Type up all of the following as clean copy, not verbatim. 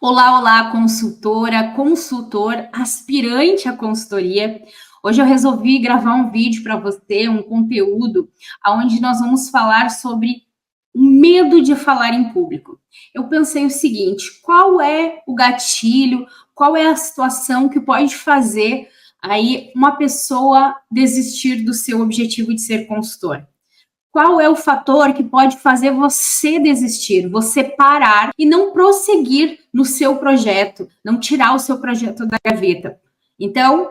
Olá, olá, consultora, consultor, aspirante à consultoria. Hoje eu resolvi gravar um vídeo para você, um conteúdo, onde nós vamos falar sobre o medo de falar em público. Eu pensei o seguinte: qual é o gatilho, qual é a situação que pode fazer aí uma pessoa desistir do seu objetivo de ser consultor? Qual é o fator que pode fazer você desistir, você parar e não prosseguir no seu projeto, não tirar o seu projeto da gaveta? Então,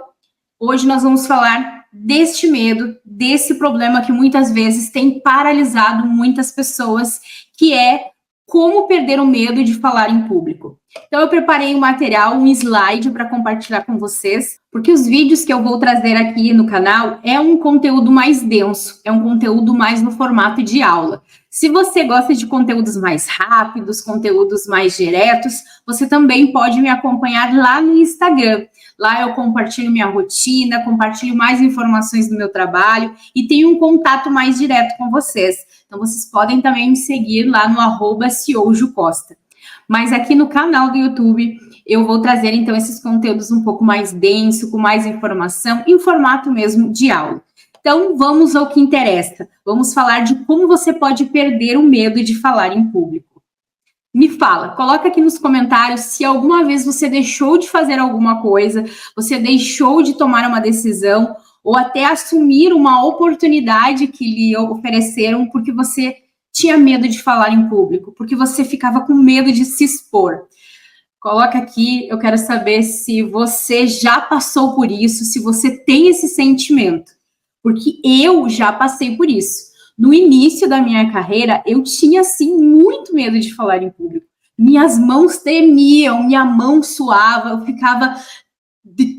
hoje nós vamos falar deste medo, desse problema que muitas vezes tem paralisado muitas pessoas, que é como perder o medo de falar em público. Então, eu preparei um material, um slide para compartilhar com vocês, porque os vídeos que eu vou trazer aqui no canal é um conteúdo mais denso, é um conteúdo mais no formato de aula. Se você gosta de conteúdos mais rápidos, conteúdos mais diretos, você também pode me acompanhar lá no Instagram. Lá eu compartilho minha rotina, compartilho mais informações do meu trabalho e tenho um contato mais direto com vocês. Então, vocês podem também me seguir lá no @CEOJuCosta. Mas aqui no canal do YouTube, eu vou trazer, então, esses conteúdos um pouco mais denso, com mais informação, em formato mesmo de aula. Então, vamos ao que interessa. Vamos falar de como você pode perder o medo de falar em público. Me fala, coloca aqui nos comentários se alguma vez você deixou de fazer alguma coisa, você deixou de tomar uma decisão, ou até assumir uma oportunidade que lhe ofereceram porque você tinha medo de falar em público, porque você ficava com medo de se expor. Coloca aqui, eu quero saber se você já passou por isso, se você tem esse sentimento, porque eu já passei por isso. No início da minha carreira, eu tinha, sim, muito medo de falar em público. Minhas mãos tremiam, minha mão suava, eu ficava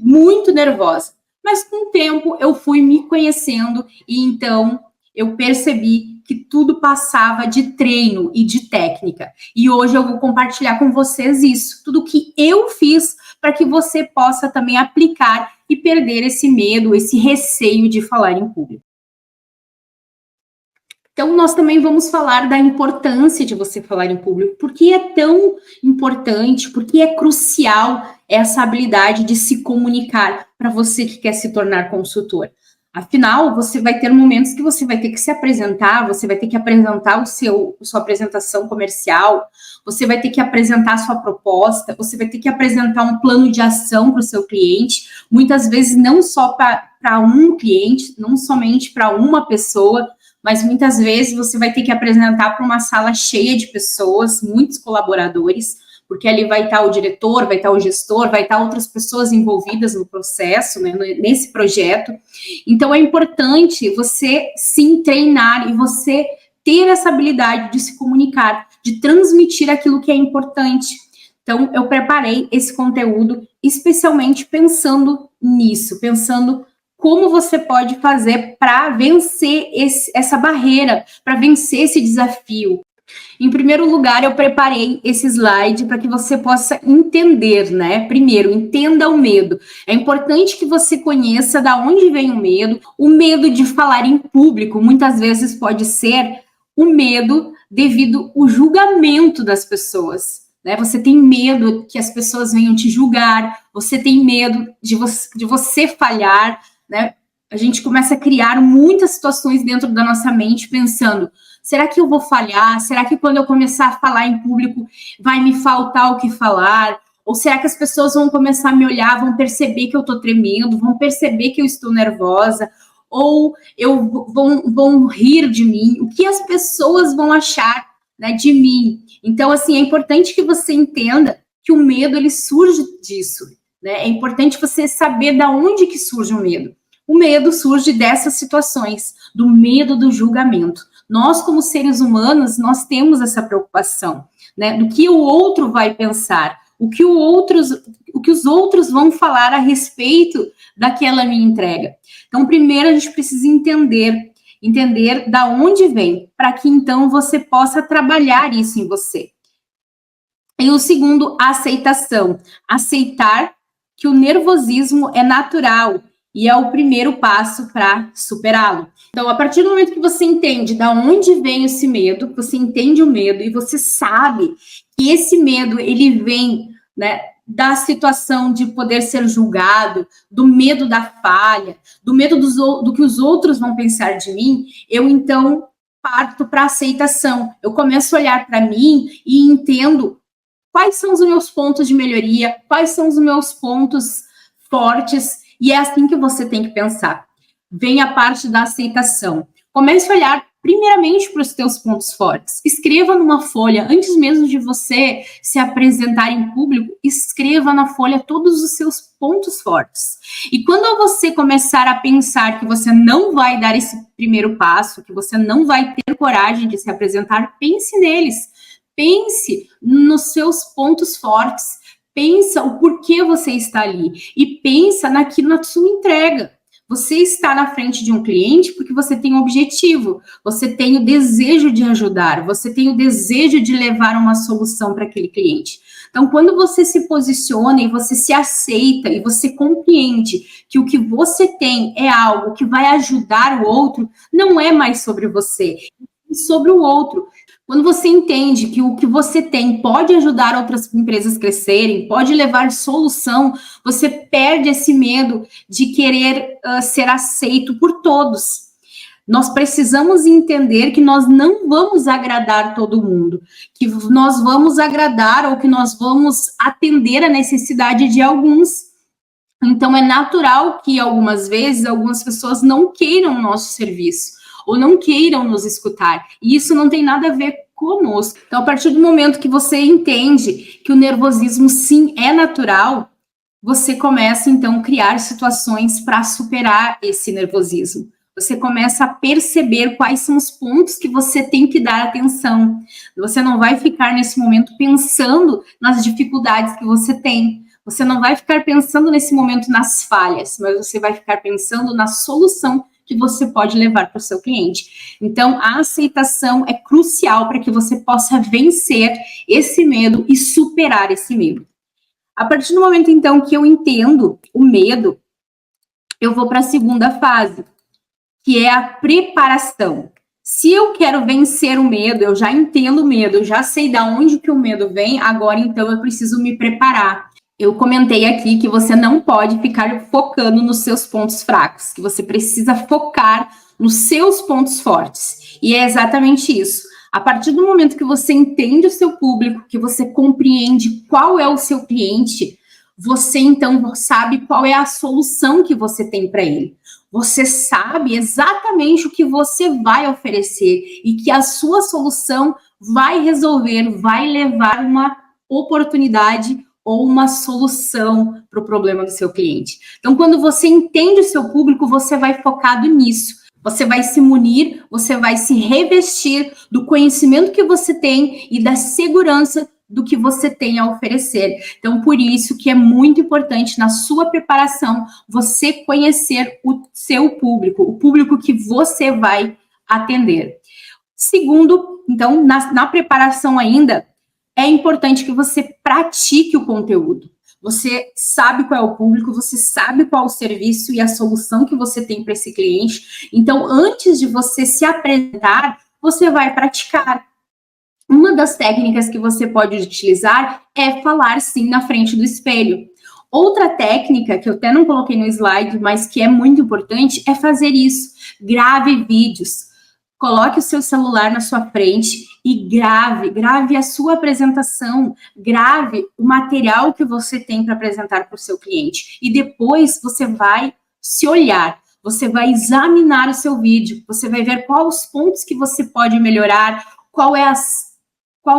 muito nervosa. Mas com o tempo eu fui me conhecendo e então eu percebi que tudo passava de treino e de técnica. E hoje eu vou compartilhar com vocês isso, tudo que eu fiz para que você possa também aplicar e perder esse medo, esse receio de falar em público. Então, nós também vamos falar da importância de você falar em público. Por que é tão importante, por que é crucial essa habilidade de se comunicar para você que quer se tornar consultor? Afinal, você vai ter momentos que você vai ter que se apresentar, você vai ter que apresentar sua apresentação comercial, você vai ter que apresentar a sua proposta, você vai ter que apresentar um plano de ação para o seu cliente, muitas vezes não só para um cliente, não somente para uma pessoa, mas muitas vezes você vai ter que apresentar para uma sala cheia de pessoas, muitos colaboradores, porque ali vai estar o diretor, vai estar o gestor, vai estar outras pessoas envolvidas no processo, né, nesse projeto. Então, é importante você sim treinar e você ter essa habilidade de se comunicar, de transmitir aquilo que é importante. Então, eu preparei esse conteúdo especialmente pensando nisso, pensando como você pode fazer para vencer essa barreira, para vencer esse desafio. Em primeiro lugar, eu preparei esse slide para que você possa entender, né? Primeiro, entenda o medo. É importante que você conheça de onde vem o medo. O medo de falar em público, muitas vezes pode ser o medo devido ao julgamento das pessoas. Né? Você tem medo que as pessoas venham te julgar, você tem medo de você falhar, né? A gente começa a criar muitas situações dentro da nossa mente pensando: será que eu vou falhar? Será que quando eu começar a falar em público vai me faltar o que falar? Ou será que as pessoas vão começar a me olhar, vão perceber que eu estou tremendo, vão perceber que eu estou nervosa? Ou vão rir de mim? O que as pessoas vão achar, né, de mim? Então, assim, é importante que você entenda que o medo, ele surge disso, né? É importante você saber de onde que surge o medo. O medo surge dessas situações, do medo do julgamento. Nós, como seres humanos, nós temos essa preocupação, né? Do que o outro vai pensar, o que os outros vão falar a respeito daquela minha entrega. Então, primeiro a gente precisa entender da onde vem, para que então você possa trabalhar isso em você. E o segundo, a aceitação. Aceitar que o nervosismo é natural e é o primeiro passo para superá-lo. Então, a partir do momento que você entende de onde vem esse medo, você entende o medo e você sabe que esse medo, ele vem né, da situação de poder ser julgado, do medo da falha, do medo do que os outros vão pensar de mim, eu então parto para a aceitação. Eu começo a olhar para mim e entendo quais são os meus pontos de melhoria, quais são os meus pontos fortes, e é assim que você tem que pensar. Vem a parte da aceitação. Comece a olhar primeiramente para os teus pontos fortes. Escreva numa folha, antes mesmo de você se apresentar em público, escreva na folha todos os seus pontos fortes. E quando você começar a pensar que você não vai dar esse primeiro passo, que você não vai ter coragem de se apresentar, pense neles. Pense nos seus pontos fortes. Pensa o porquê você está ali. E pensa naquilo na sua entrega. Você está na frente de um cliente porque você tem um objetivo, você tem o desejo de ajudar, você tem o desejo de levar uma solução para aquele cliente. Então, quando você se posiciona e você se aceita e você compreende que o que você tem é algo que vai ajudar o outro, não é mais sobre você, é sobre o outro. Quando você entende que o que você tem pode ajudar outras empresas a crescerem, pode levar solução, você perde esse medo de querer ser aceito por todos. Nós precisamos entender que nós não vamos agradar todo mundo, que nós vamos agradar ou que nós vamos atender a necessidade de alguns. Então, é natural que algumas vezes algumas pessoas não queiram o nosso serviço ou não queiram nos escutar. E isso não tem nada a ver conosco. Então, a partir do momento que você entende que o nervosismo, sim, é natural, você começa, então, a criar situações para superar esse nervosismo. Você começa a perceber quais são os pontos que você tem que dar atenção. Você não vai ficar, nesse momento, pensando nas dificuldades que você tem. Você não vai ficar pensando, nesse momento, nas falhas, mas você vai ficar pensando na solução que você pode levar para o seu cliente. Então, a aceitação é crucial para que você possa vencer esse medo e superar esse medo. A partir do momento, então, que eu entendo o medo, eu vou para a segunda fase, que é a preparação. Se eu quero vencer o medo, eu já entendo o medo, eu já sei de onde que o medo vem, agora, então, eu preciso me preparar. Eu comentei aqui que você não pode ficar focando nos seus pontos fracos, que você precisa focar nos seus pontos fortes. E é exatamente isso. A partir do momento que você entende o seu público, que você compreende qual é o seu cliente, você então sabe qual é a solução que você tem para ele. Você sabe exatamente o que você vai oferecer e que a sua solução vai resolver, vai levar uma oportunidade ou uma solução para o problema do seu cliente. Então, quando você entende o seu público, você vai focado nisso. Você vai se munir, você vai se revestir do conhecimento que você tem e da segurança do que você tem a oferecer. Então, por isso que é muito importante na sua preparação você conhecer o seu público, o público que você vai atender. Segundo, então, na preparação ainda, é importante que você pratique o conteúdo. Você sabe qual é o público, você sabe qual é o serviço e a solução que você tem para esse cliente. Então, antes de você se apresentar, você vai praticar. Uma das técnicas que você pode utilizar é falar, sim, na frente do espelho. Outra técnica, que eu até não coloquei no slide, mas que é muito importante, é fazer isso. Grave vídeos. Coloque o seu celular na sua frente e grave a sua apresentação, grave o material que você tem para apresentar para o seu cliente. E depois você vai se olhar, você vai examinar o seu vídeo, você vai ver quais os pontos que você pode melhorar, qual é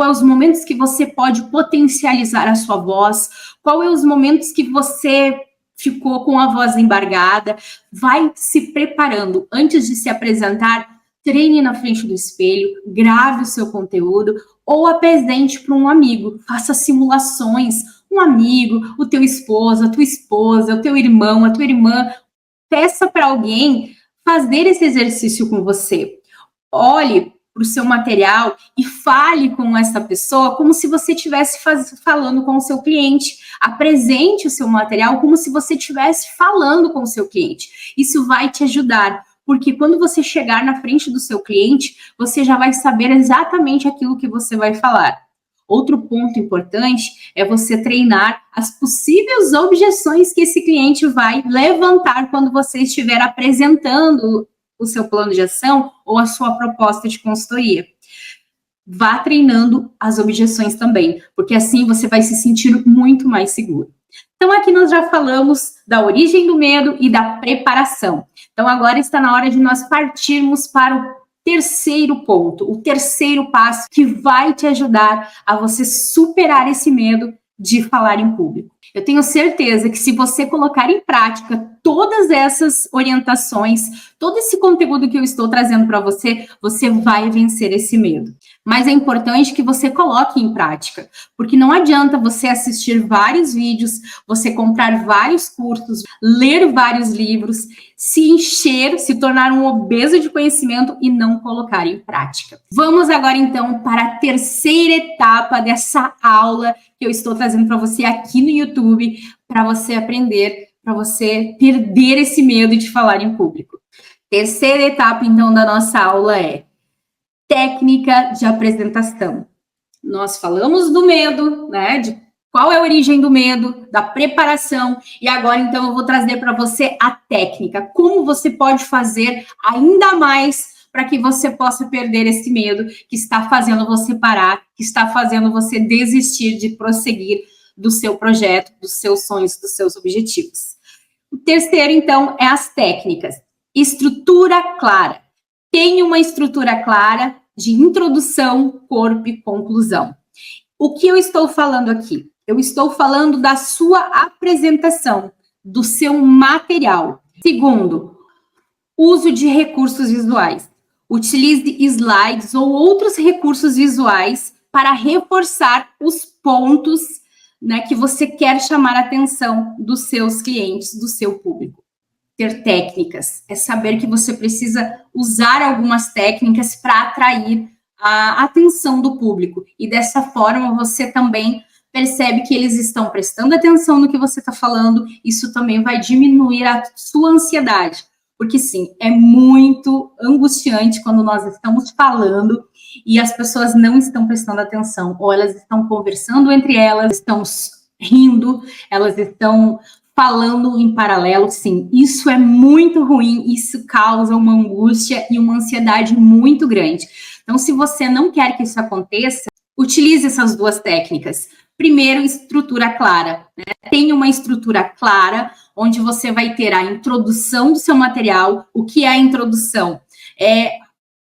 os momentos que você pode potencializar a sua voz, qual é os momentos que você ficou com a voz embargada. Vai se preparando antes de se apresentar. Treine na frente do espelho, grave o seu conteúdo ou apresente para um amigo. Faça simulações. Um amigo, o teu esposo, a tua esposa, o teu irmão, a tua irmã. Peça para alguém fazer esse exercício com você. Olhe para o seu material e fale com essa pessoa como se você estivesse falando com o seu cliente. Apresente o seu material como se você estivesse falando com o seu cliente. Isso vai te ajudar. Porque quando você chegar na frente do seu cliente, você já vai saber exatamente aquilo que você vai falar. Outro ponto importante é você treinar as possíveis objeções que esse cliente vai levantar quando você estiver apresentando o seu plano de ação ou a sua proposta de consultoria. Vá treinando as objeções também, porque assim você vai se sentir muito mais seguro. Então, aqui nós já falamos da origem do medo e da preparação. Então, agora está na hora de nós partirmos para o terceiro ponto, o terceiro passo que vai te ajudar a você superar esse medo de falar em público. Eu tenho certeza que se você colocar em prática todas essas orientações, todo esse conteúdo que eu estou trazendo para você, você vai vencer esse medo. Mas é importante que você coloque em prática, porque não adianta você assistir vários vídeos, você comprar vários cursos, ler vários livros, se encher, se tornar um obeso de conhecimento e não colocar em prática. Vamos agora então para a terceira etapa dessa aula que eu estou trazendo para você aqui no YouTube, para você aprender, para você perder esse medo de falar em público. Terceira etapa então da nossa aula é técnica de apresentação. Nós falamos do medo, né, de qual é a origem do medo, da preparação, e agora então eu vou trazer para você a técnica, como você pode fazer ainda mais para que você possa perder esse medo que está fazendo você parar, que está fazendo você desistir de prosseguir do seu projeto, dos seus sonhos, dos seus objetivos. O terceiro, então, é as técnicas. Estrutura clara. Tenha uma estrutura clara de introdução, corpo e conclusão. O que eu estou falando aqui? Eu estou falando da sua apresentação, do seu material. Segundo, uso de recursos visuais. Utilize slides ou outros recursos visuais para reforçar os pontos, né, que você quer chamar a atenção dos seus clientes, do seu público. Ter técnicas é saber que você precisa usar algumas técnicas para atrair a atenção do público. E dessa forma você também percebe que eles estão prestando atenção no que você está falando. Isso também vai diminuir a sua ansiedade. Porque sim, é muito angustiante quando nós estamos falando e as pessoas não estão prestando atenção, ou elas estão conversando entre elas, estão rindo, elas estão falando em paralelo. Sim, isso é muito ruim, isso causa uma angústia e uma ansiedade muito grande. Então, se você não quer que isso aconteça, utilize essas duas técnicas. Primeiro, estrutura clara, né? Tenha uma estrutura clara, onde você vai ter a introdução do seu material. O que é a introdução? É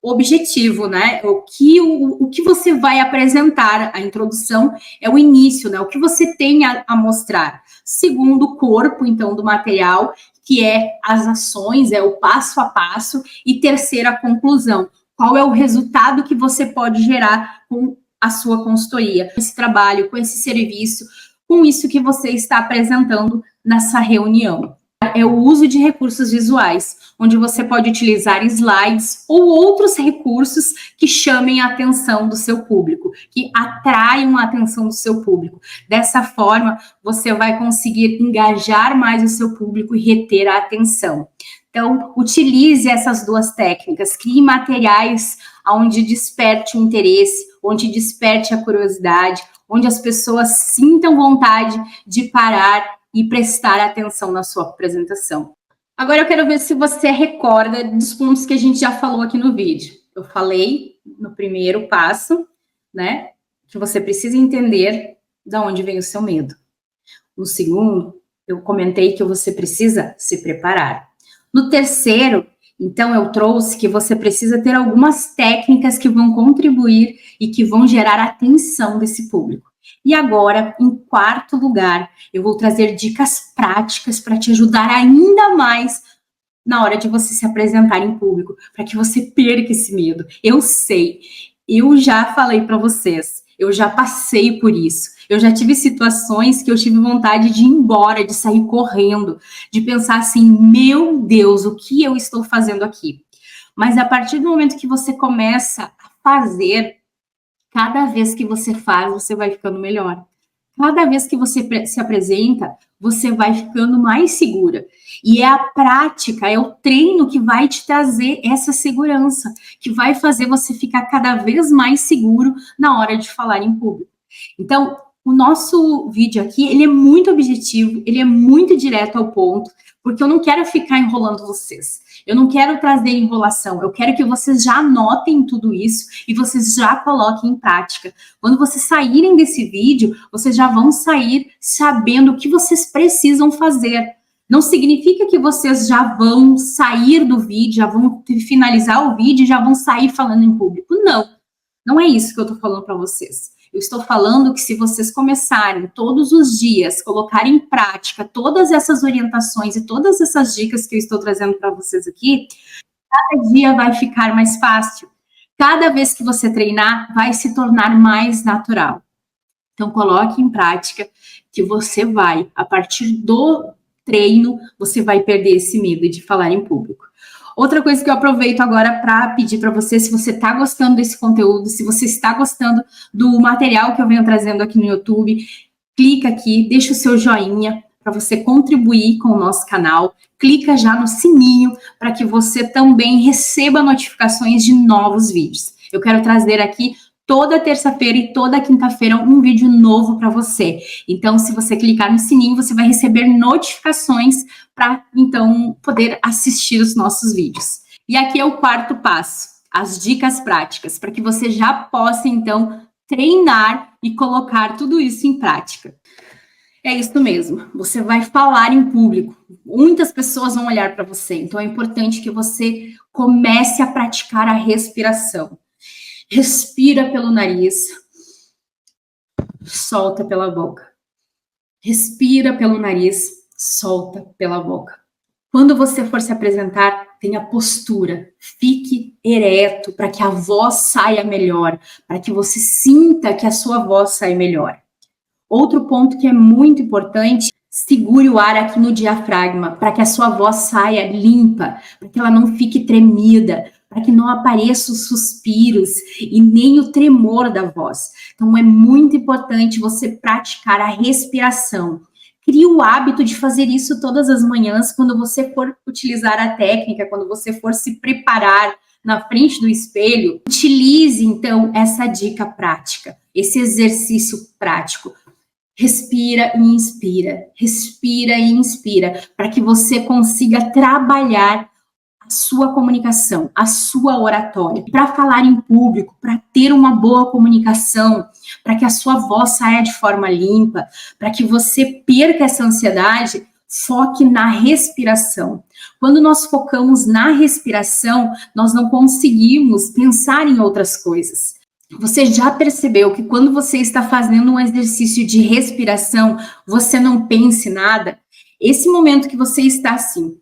objetivo, né? O que você vai apresentar. A introdução é o início, né? O que você tem a mostrar. Segundo, o corpo, então, do material, que é as ações, é o passo a passo. E terceiro, a conclusão. Qual é o resultado que você pode gerar com a sua consultoria, com esse trabalho, com esse serviço, com isso que você está apresentando nessa reunião. É o uso de recursos visuais, onde você pode utilizar slides ou outros recursos que chamem a atenção do seu público, que atraiam a atenção do seu público. Dessa forma, você vai conseguir engajar mais o seu público e reter a atenção. Então, utilize essas duas técnicas, crie materiais onde desperte o interesse, onde desperte a curiosidade, onde as pessoas sintam vontade de parar e prestar atenção na sua apresentação. Agora eu quero ver se você recorda dos pontos que a gente já falou aqui no vídeo. Eu falei no primeiro passo, né, que você precisa entender de onde vem o seu medo. No segundo, eu comentei que você precisa se preparar. No terceiro, então, eu trouxe que você precisa ter algumas técnicas que vão contribuir e que vão gerar a atenção desse público. E agora, em quarto lugar, eu vou trazer dicas práticas para te ajudar ainda mais na hora de você se apresentar em público, para que você perca esse medo. Eu sei, eu já falei para vocês, eu já passei por isso. Eu já tive situações que eu tive vontade de ir embora, de sair correndo, de pensar assim, meu Deus, o que eu estou fazendo aqui? Mas a partir do momento que você começa a fazer, cada vez que você faz, você vai ficando melhor. Cada vez que você se apresenta, você vai ficando mais segura. E é a prática, é o treino que vai te trazer essa segurança, que vai fazer você ficar cada vez mais seguro na hora de falar em público. Então, o nosso vídeo aqui, ele é muito objetivo, ele é muito direto ao ponto, porque eu não quero ficar enrolando vocês. Eu não quero trazer enrolação, eu quero que vocês já anotem tudo isso e vocês já coloquem em prática. Quando vocês saírem desse vídeo, vocês já vão sair sabendo o que vocês precisam fazer. Não significa que vocês já vão sair do vídeo, já vão finalizar o vídeo e já vão sair falando em público. Não, não é isso que eu tô falando para vocês. Eu estou falando que se vocês começarem todos os dias, colocarem em prática todas essas orientações e todas essas dicas que eu estou trazendo para vocês aqui, cada dia vai ficar mais fácil. Cada vez que você treinar, vai se tornar mais natural. Então, coloque em prática que você vai, a partir do treino, você vai perder esse medo de falar em público. Outra coisa que eu aproveito agora para pedir para você, se você está gostando desse conteúdo, se você está gostando do material que eu venho trazendo aqui no YouTube, clica aqui, deixa o seu joinha para você contribuir com o nosso canal, clica já no sininho para que você também receba notificações de novos vídeos. Eu quero trazer aqui toda terça-feira e toda quinta-feira um vídeo novo para você. Então, se você clicar no sininho, você vai receber notificações para, então, poder assistir os nossos vídeos. E aqui é o quarto passo, as dicas práticas, para que você já possa, então, treinar e colocar tudo isso em prática. É isso mesmo, você vai falar em público, muitas pessoas vão olhar para você, então é importante que você comece a praticar a respiração. Respira pelo nariz, solta pela boca. Respira pelo nariz, solta pela boca. Quando você for se apresentar, tenha postura, fique ereto para que a voz saia melhor, para que você sinta que a sua voz sai melhor. Outro ponto que é muito importante, segure o ar aqui no diafragma, para que a sua voz saia limpa, para que ela não fique tremida, para que não apareçam os suspiros e nem o tremor da voz. Então, é muito importante você praticar a respiração. Crie o hábito de fazer isso todas as manhãs, quando você for utilizar a técnica, quando você for se preparar na frente do espelho. Utilize, então, essa dica prática, esse exercício prático. Respira e inspira, para que você consiga trabalhar a sua comunicação, a sua oratória. Para falar em público, para ter uma boa comunicação, para que a sua voz saia de forma limpa, para que você perca essa ansiedade, foque na respiração. Quando nós focamos na respiração, nós não conseguimos pensar em outras coisas. Você já percebeu que quando você está fazendo um exercício de respiração, você não pensa em nada? Esse momento que você está assim,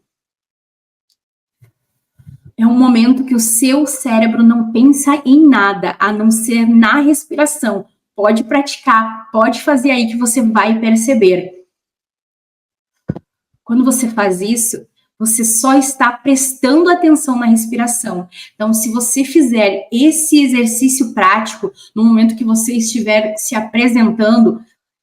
é um momento que o seu cérebro não pensa em nada, a não ser na respiração. Pode praticar, pode fazer aí que você vai perceber. Quando você faz isso, você só está prestando atenção na respiração. Então, se você fizer esse exercício prático, no momento que você estiver se apresentando,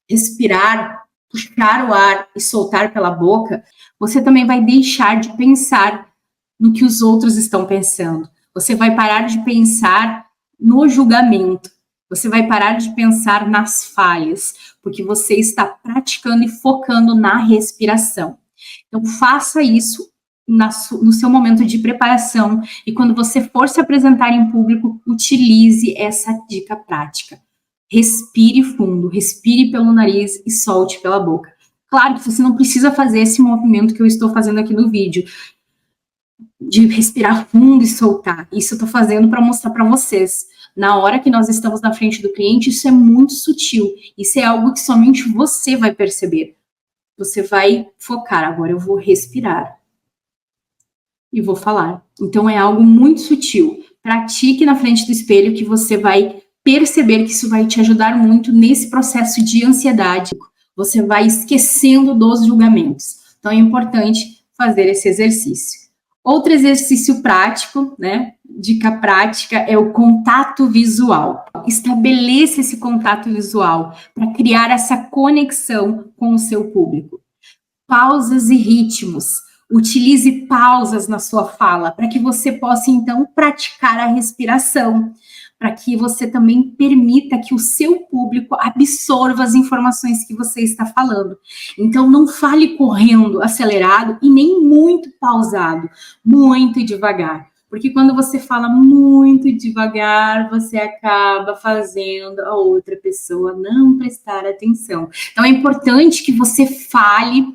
respirar, puxar o ar e soltar pela boca, você também vai deixar de pensar no que os outros estão pensando. Você vai parar de pensar no julgamento. Você vai parar de pensar nas falhas, porque você está praticando e focando na respiração. Então, faça isso no seu momento de preparação e quando você for se apresentar em público, utilize essa dica prática. Respire fundo, respire pelo nariz e solte pela boca. Claro que você não precisa fazer esse movimento que eu estou fazendo aqui no vídeo, de respirar fundo e soltar. Isso eu estou fazendo para mostrar para vocês. Na hora que nós estamos na frente do cliente, isso é muito sutil. Isso é algo que somente você vai perceber. Você vai focar, agora eu vou respirar e vou falar. Então é algo muito sutil. Pratique na frente do espelho que você vai perceber que isso vai te ajudar muito nesse processo de ansiedade. Você vai esquecendo dos julgamentos. Então é importante fazer esse exercício. Outro exercício prático, né? Dica prática é o contato visual. Estabeleça esse contato visual para criar essa conexão com o seu público. Pausas e ritmos. Utilize pausas na sua fala para que você possa, então, praticar a respiração. para que você também permita que o seu público absorva as informações que você está falando. Então, não fale correndo, acelerado e nem muito pausado, muito devagar. Porque quando você fala muito devagar, você acaba fazendo a outra pessoa não prestar atenção. Então, é importante que você fale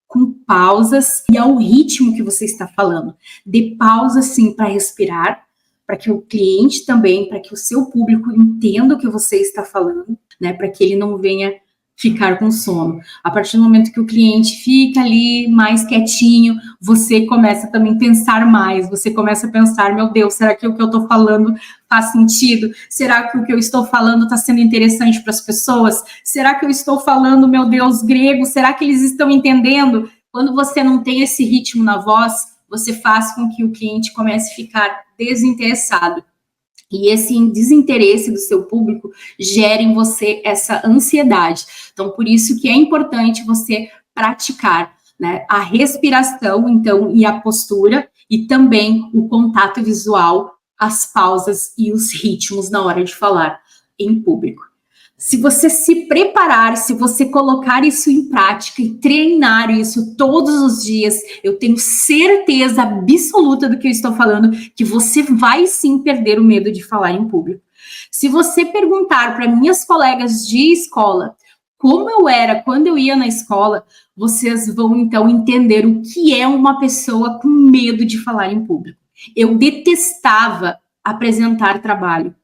com pausas e ao ritmo que você está falando. Dê pausa, sim, para respirar, para que o cliente também, para que o seu público entenda o que você está falando, né? Para que ele não venha ficar com sono. A partir do momento que o cliente fica ali mais quietinho, você começa também a pensar mais, você começa a pensar, meu Deus, será que o que eu estou falando faz sentido? Será que o que eu estou falando está sendo interessante para as pessoas? Será que eu estou falando, meu Deus, grego? Será que eles estão entendendo? Quando você não tem esse ritmo na voz, você faz com que o cliente comece a ficar desinteressado. E esse desinteresse do seu público gera em você essa ansiedade. Então, por isso que é importante você praticar, né, a respiração, então, e a postura, e também o contato visual, as pausas e os ritmos na hora de falar em público. Se você se preparar, se você colocar isso em prática e treinar isso todos os dias, eu tenho certeza absoluta do que eu estou falando, que você vai sim perder o medo de falar em público. Se você perguntar para minhas colegas de escola como eu era quando eu ia na escola, vocês vão então entender o que é uma pessoa com medo de falar em público. Eu detestava apresentar trabalho.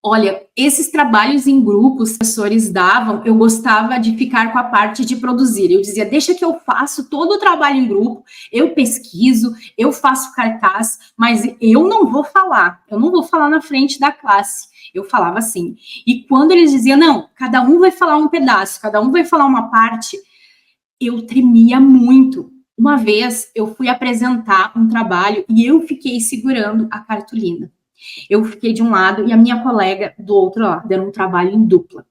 Olha, esses trabalhos em grupos que os professores davam, eu gostava de ficar com a parte de produzir. Eu dizia, deixa que eu faço todo o trabalho em grupo, eu pesquiso, eu faço cartaz, mas eu não vou falar na frente da classe. Eu falava assim. E quando eles diziam, não, cada um vai falar um pedaço, cada um vai falar uma parte, eu tremia muito. Uma vez eu fui apresentar um trabalho e eu fiquei segurando a cartolina. Eu fiquei de um lado e a minha colega do outro lado, era um trabalho em dupla.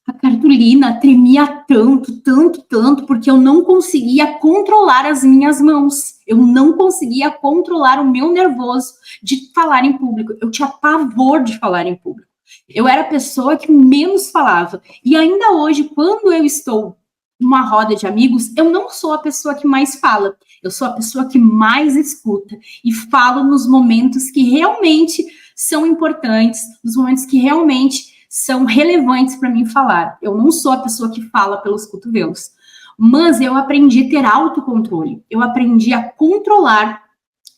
A cartolina tremia tanto, porque eu não conseguia controlar as minhas mãos. Eu não conseguia controlar o meu nervoso de falar em público. Eu tinha pavor de falar em público. Eu era a pessoa que menos falava. E ainda hoje, quando eu estou numa roda de amigos, eu não sou a pessoa que mais fala. Eu sou a pessoa que mais escuta e falo nos momentos que realmente são importantes, nos momentos que realmente são relevantes para mim falar. Eu não sou a pessoa que fala pelos cotovelos, mas eu aprendi a ter autocontrole. Eu aprendi a controlar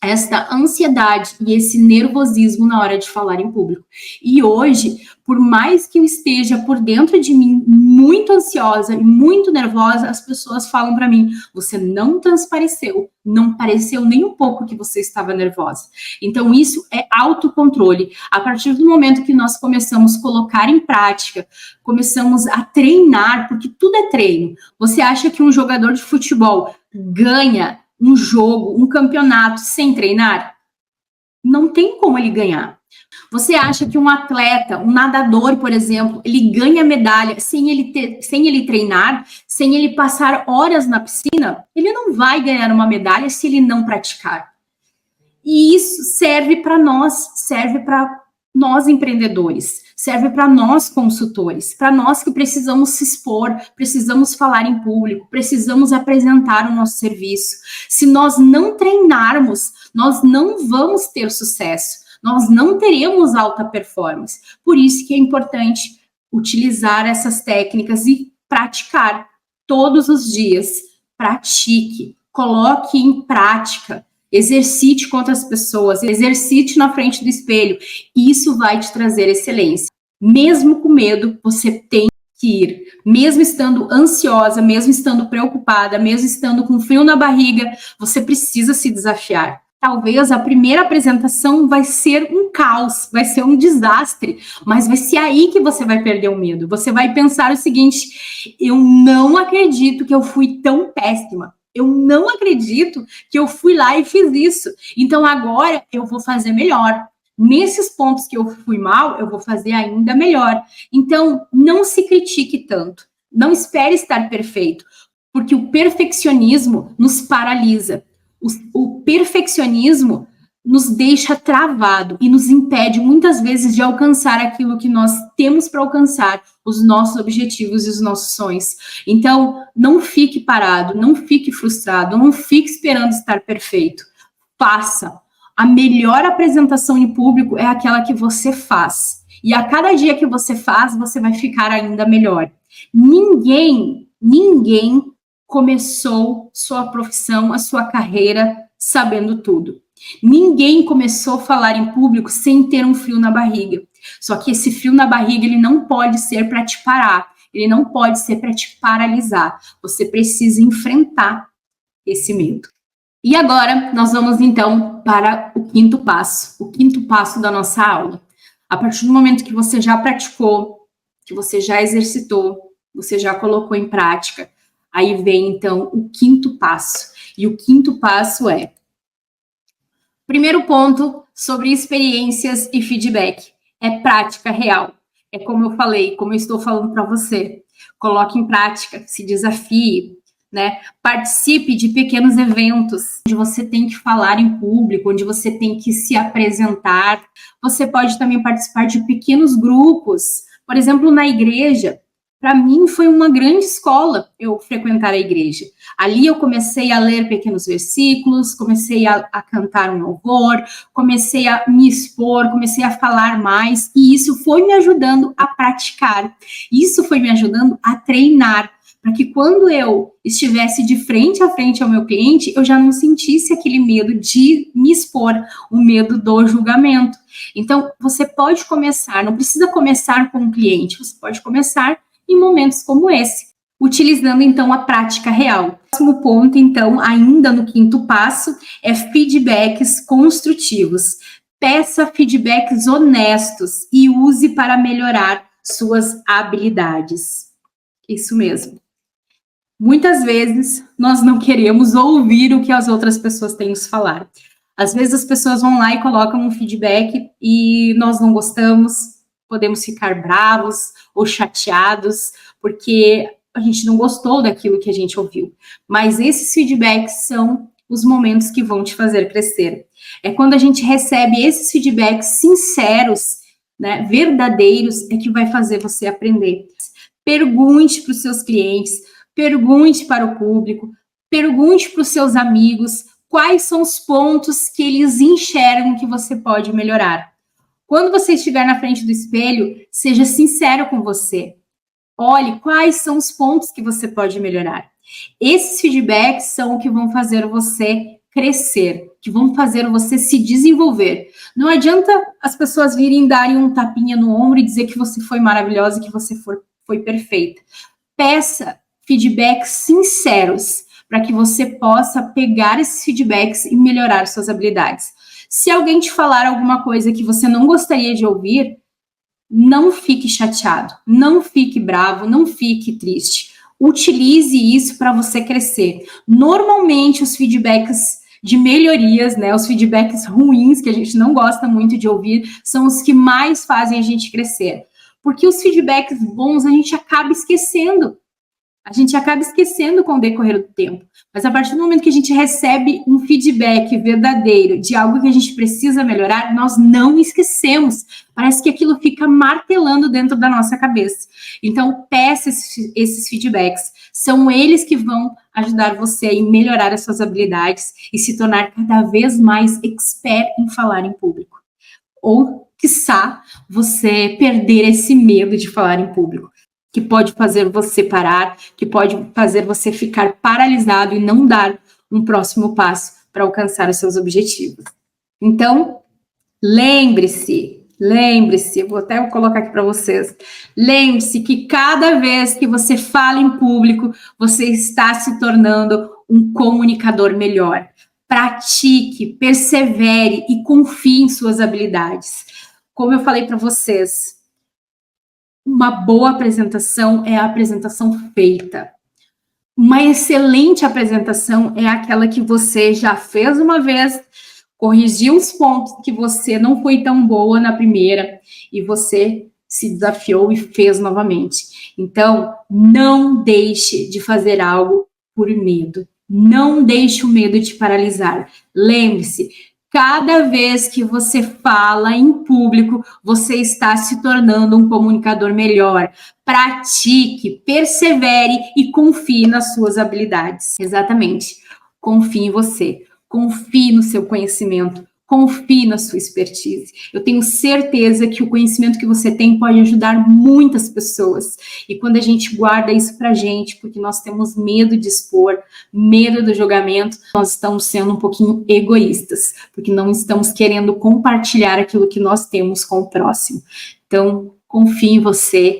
esta ansiedade e esse nervosismo na hora de falar em público. E hoje, por mais que eu esteja por dentro de mim muito ansiosa e muito nervosa, as pessoas falam para mim, você não transpareceu, não pareceu nem um pouco que você estava nervosa. Então, isso é autocontrole. A partir do momento que nós começamos a colocar em prática, começamos a treinar, porque tudo é treino. Você acha que um jogador de futebol ganha um jogo, um campeonato sem treinar? Não tem como ele ganhar. Você acha que um atleta, um nadador, por exemplo, ele ganha medalha sem ele treinar, sem ele passar horas na piscina? Ele não vai ganhar uma medalha se ele não praticar. E isso serve para nós empreendedores, serve para nós consultores, para nós que precisamos se expor, precisamos falar em público, precisamos apresentar o nosso serviço. Se nós não treinarmos, nós não vamos ter sucesso, nós não teremos alta performance. Por isso que é importante utilizar essas técnicas e praticar todos os dias. Pratique, coloque em prática. Exercite com outras pessoas, exercite na frente do espelho. Isso vai te trazer excelência. Mesmo com medo, você tem que ir. Mesmo estando ansiosa, mesmo estando preocupada, mesmo estando com frio na barriga, você precisa se desafiar. Talvez a primeira apresentação vai ser um caos, vai ser um desastre, mas vai ser aí que você vai perder o medo. Você vai pensar o seguinte, eu não acredito que eu fui tão péssima. Eu não acredito que eu fui lá e fiz isso. Então, agora eu vou fazer melhor. Nesses pontos que eu fui mal, eu vou fazer ainda melhor. Então, não se critique tanto. Não espere estar perfeito, porque o perfeccionismo nos paralisa. O perfeccionismo nos deixa travado e nos impede muitas vezes de alcançar aquilo que nós temos para alcançar, os nossos objetivos e os nossos sonhos. Então, não fique parado, não fique frustrado, não fique esperando estar perfeito. Faça. A melhor apresentação em público é aquela que você faz. E a cada dia que você faz, você vai ficar ainda melhor. Ninguém começou sua profissão, a sua carreira sabendo tudo. Ninguém começou a falar em público sem ter um frio na barriga. Só que esse frio na barriga, ele não pode ser para te parar, ele não pode ser para te paralisar. Você precisa enfrentar esse medo. E agora, nós vamos então para o quinto passo da nossa aula. A partir do momento que você já praticou, que você já exercitou, você já colocou em prática, aí vem então o quinto passo. E o quinto passo é: primeiro ponto sobre experiências e feedback. É prática real. É como eu falei, como eu estou falando para você. Coloque em prática, se desafie, né? Participe de pequenos eventos onde você tem que falar em público, onde você tem que se apresentar. Você pode também participar de pequenos grupos. Por exemplo, na igreja. Para mim foi uma grande escola eu frequentar a igreja. Ali eu comecei a ler pequenos versículos, comecei a cantar um louvor, comecei a me expor, comecei a falar mais, e isso foi me ajudando a praticar. Isso foi me ajudando a treinar, para que quando eu estivesse de frente a frente ao meu cliente, eu já não sentisse aquele medo de me expor, o medo do julgamento. Então, você pode começar, não precisa começar com um cliente, você pode começar em momentos como esse, utilizando então a prática real. O próximo ponto, então, ainda no quinto passo, é feedbacks construtivos. Peça feedbacks honestos e use para melhorar suas habilidades. Isso mesmo. Muitas vezes nós não queremos ouvir o que as outras pessoas têm nos falar. Às vezes as pessoas vão lá e colocam um feedback e nós não gostamos, podemos ficar bravos ou chateados, porque a gente não gostou daquilo que a gente ouviu. Mas esses feedbacks são os momentos que vão te fazer crescer. É quando a gente recebe esses feedbacks sinceros, né, verdadeiros, é que vai fazer você aprender. Pergunte para os seus clientes, pergunte para o público, pergunte para os seus amigos quais são os pontos que eles enxergam que você pode melhorar. Quando você estiver na frente do espelho, seja sincero com você. Olhe quais são os pontos que você pode melhorar. Esses feedbacks são o que vão fazer você crescer, que vão fazer você se desenvolver. Não adianta as pessoas virem darem um tapinha no ombro e dizer que você foi maravilhosa e que você foi perfeita. Peça feedbacks sinceros para que você possa pegar esses feedbacks e melhorar suas habilidades. Se alguém te falar alguma coisa que você não gostaria de ouvir, não fique chateado, não fique bravo, não fique triste. Utilize isso para você crescer. Normalmente, os feedbacks de melhorias, né, os feedbacks ruins, que a gente não gosta muito de ouvir, são os que mais fazem a gente crescer. Porque os feedbacks bons a gente acaba esquecendo. A gente acaba esquecendo com o decorrer do tempo. Mas a partir do momento que a gente recebe um feedback verdadeiro de algo que a gente precisa melhorar, nós não esquecemos. Parece que aquilo fica martelando dentro da nossa cabeça. Então, peça esses feedbacks. São eles que vão ajudar você a melhorar as suas habilidades e se tornar cada vez mais expert em falar em público. Ou, quiçá, você perder esse medo de falar em público, que pode fazer você parar, que pode fazer você ficar paralisado e não dar um próximo passo para alcançar os seus objetivos. Então, lembre-se, eu vou até colocar aqui para vocês, lembre-se que cada vez que você fala em público, você está se tornando um comunicador melhor. Pratique, persevere e confie em suas habilidades. Como eu falei para vocês, uma boa apresentação é a apresentação feita. Uma excelente apresentação é aquela que você já fez uma vez, corrigiu os pontos que você não foi tão boa na primeira e você se desafiou e fez novamente. Então, não deixe de fazer algo por medo. Não deixe o medo te paralisar. Lembre-se, Cada vez que você fala em público, você está se tornando um comunicador melhor. Pratique, persevere e confie nas suas habilidades. Exatamente. Confie em você. Confie no seu conhecimento. Confie na sua expertise. Eu tenho certeza que o conhecimento que você tem pode ajudar muitas pessoas. E quando a gente guarda isso pra gente, porque nós temos medo de expor, medo do julgamento, nós estamos sendo um pouquinho egoístas, porque não estamos querendo compartilhar aquilo que nós temos com o próximo. Então, confie em você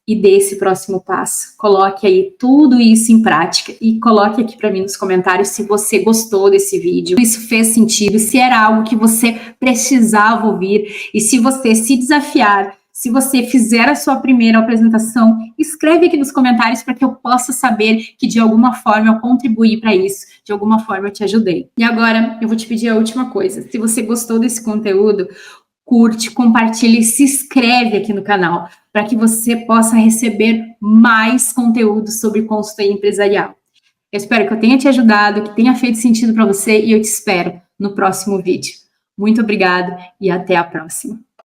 e dê esse próximo passo. Coloque aí tudo isso em prática e coloque aqui para mim nos comentários se você gostou desse vídeo, se isso fez sentido, se era algo que você precisava ouvir e se você se desafiar, se você fizer a sua primeira apresentação, escreve aqui nos comentários para que eu possa saber que de alguma forma eu contribuí para isso, de alguma forma eu te ajudei. E agora eu vou te pedir a última coisa. Se você gostou desse conteúdo, curte, compartilhe e se inscreve aqui no canal para que você possa receber mais conteúdo sobre consultoria empresarial. Eu espero que eu tenha te ajudado, que tenha feito sentido para você e eu te espero no próximo vídeo. Muito obrigada e até a próxima.